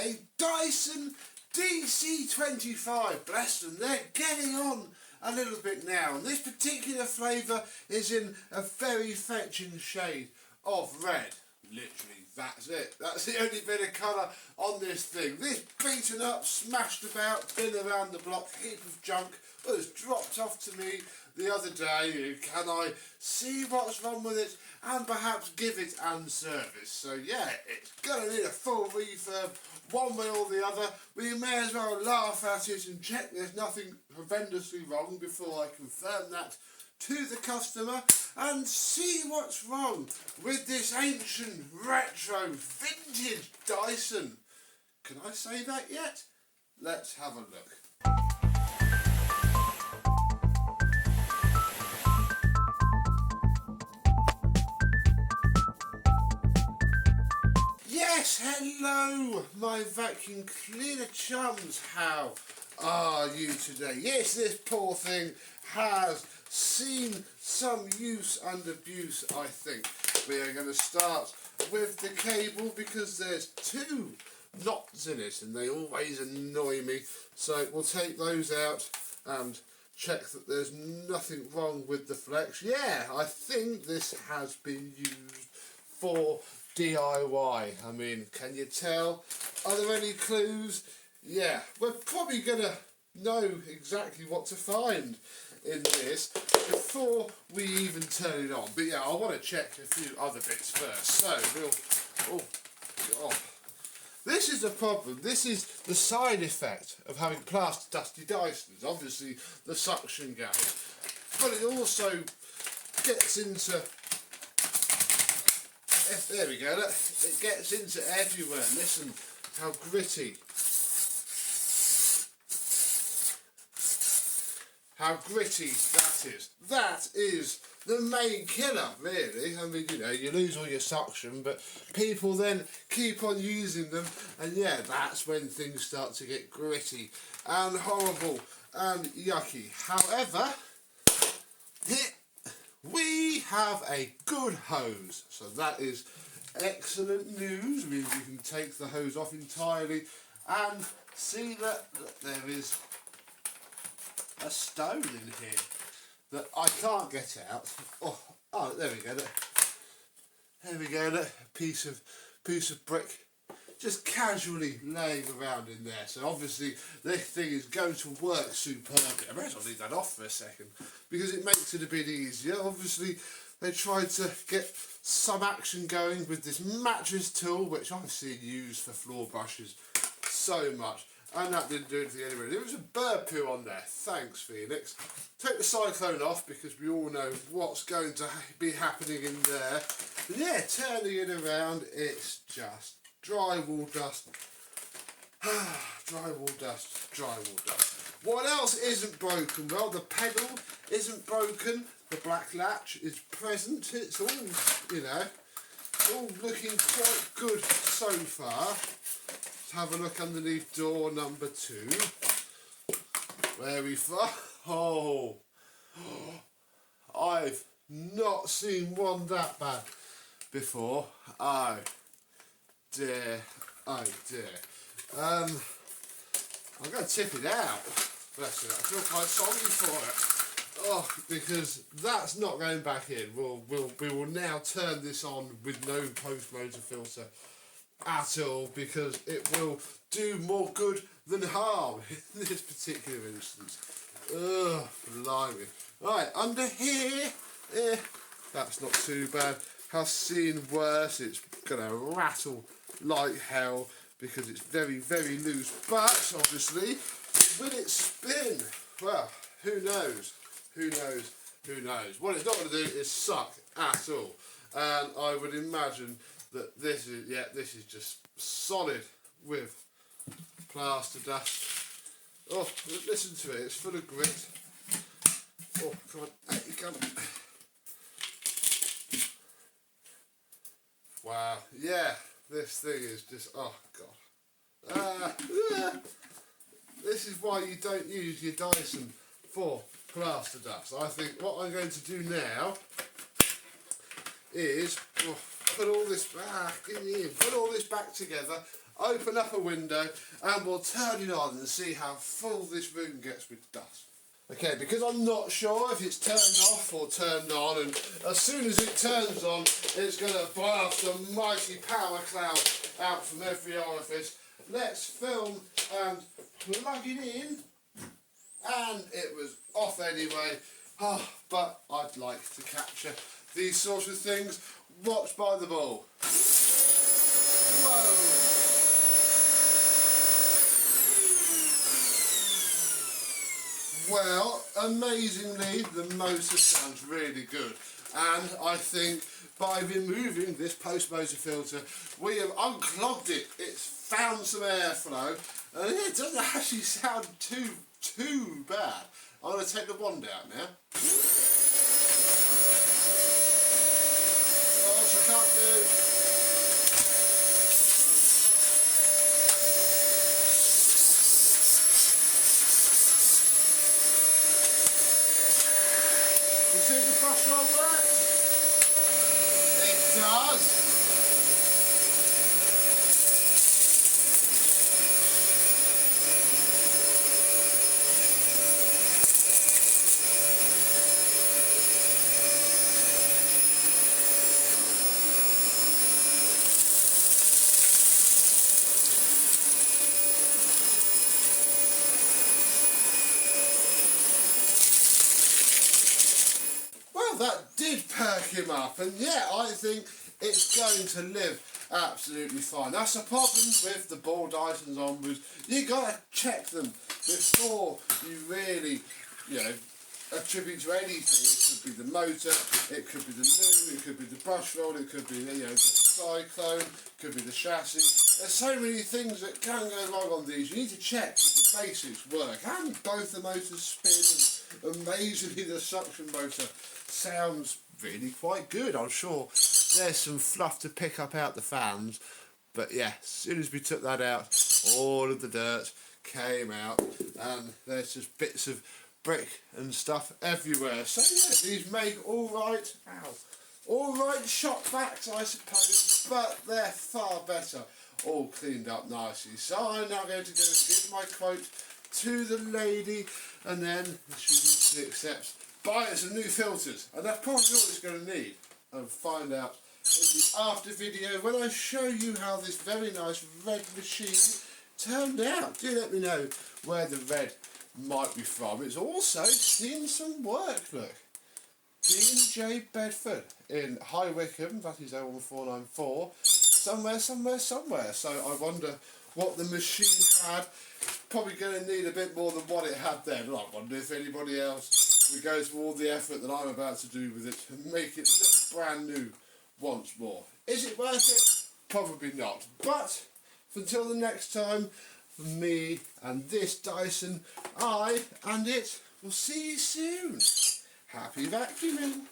a Dyson DC25. Bless them, they're getting on a little bit now. And this particular flavour is in a very fetching shade of red. Literally, that's it. That's the only bit of colour on this thing. This beaten up, smashed about, been around the block, heap of junk was dropped off to me the other day. Can I see what's wrong with it and perhaps give it an service? So yeah, it's going to need a full refurb one way or the other. We may as well laugh at it and check there's nothing horrendously wrong before I confirm that to the customer and see what's wrong with this ancient, retro, vintage Dyson. Can I say that yet? Let's have a look. Yes, hello, my vacuum cleaner chums. How are you today? Yes, this poor thing has seen some use and abuse, I think. We are going to start with the cable because there's two knots in it and they always annoy me. So we'll take those out and check that there's nothing wrong with the flex. Yeah, I think this has been used for DIY. I mean, can you tell? Are there any clues? Yeah, we're probably going to know exactly what to find in this before we even turn it on. But yeah, I want to check a few other bits first. So we'll, oh God, this is the problem. This is the side effect of having plaster dusty Dysons. Obviously the suction goes, but it also gets into, there we go, look, it gets into everywhere. Listen how gritty. How gritty that is. That is the main killer, really. I mean, you know, you lose all your suction, but people then keep on using them, and yeah, that's when things start to get gritty and horrible and yucky. However, we have a good hose, so that is excellent news. We can take the hose off entirely and see that there is a stone in here that I can't get out. Oh, there we go. Look. There we go. Look, a piece of brick just casually laying around in there. So obviously this thing is going to work superbly. I might as well leave that off for a second because it makes it a bit easier. Obviously they tried to get some action going with this mattress tool, which I've seen used for floor brushes so much. And that didn't do anything anyway. There was a bird poo on there. Thanks, Phoenix. Take the cyclone off because we all know what's going to be happening in there. But yeah, turning it around, it's just drywall dust. Drywall dust, drywall dust. What else isn't broken? Well, the pedal isn't broken. The black latch is present. It's all, you know, all looking quite good so far. Have a look underneath door number 2. Where we from? Oh, I've not seen one that bad before. Oh dear, oh dear. I'm going to tip it out. Bless it. I feel quite sorry for it. Oh, because that's not going back in. We will now turn this on with no post motor filter at all, because it will do more good than harm in this particular instance. Ugh, blimey. Right, under here, that's not too bad. Have seen worse. It's gonna rattle like hell because it's very, very loose. But obviously, will it spin? Well, who knows? Who knows? Who knows? What it's not going to do is suck at all. And I would imagine that this is just solid with plaster dust. Oh, listen to it, it's full of grit. Oh, come on, out you come. Wow, yeah, this thing is just, oh God. This is why you don't use your Dyson for plaster dust. I think what I'm going to do now is put all this back together. open up a window and we'll turn it on and see how full this room gets with dust. Okay, because I'm not sure if it's turned off or turned on, and as soon as it turns on, it's going to blast a mighty power cloud out from every orifice. Let's film and plug it in. And it was off anyway. But I'd like to capture these sorts of things. Watch by the ball. Whoa! Well, amazingly, the motor sounds really good, and I think by removing this post-motor filter, we have unclogged it. It's found some airflow, and it doesn't actually sound too bad. I'm going to take the wand out now. Oh, I can't do. You see the brush roll works? It does. That did perk him up, and yeah, I think it's going to live absolutely fine. That's the problem with the ball Dysons onwards. You gotta check them before you really, attribute to anything. It could be the motor, it could be the loo, it could be the brush roll, it could be the cyclone, it could be the chassis. There's so many things that can go wrong on these. You need to check that the basics work, and both the motors spin, and amazingly the suction motor sounds really quite good. I'm sure there's some fluff to pick up out the fans, but yeah, as soon as we took that out, all of the dirt came out, and there's just bits of brick and stuff everywhere. So yeah, these make alright shop vacs, I suppose, but they're far better all cleaned up nicely. So I'm now going to go and give my quote to the lady, and then she usually accepts, buy us some new filters, and that's probably all it's going to need. And find out in the after video when I show you how this very nice red machine turned out. Do let me know where the red might be from. It's also seen some work, look. D&J Bedford in High Wycombe, that is 01494, somewhere. So I wonder what the machine had. Probably going to need a bit more than what it had then. I wonder if anybody else would go to all the effort that I'm about to do with it and make it look brand new once more. Is it worth it? Probably not. But until the next time, from me and this Dyson, I and it will see you soon. Happy vacuuming.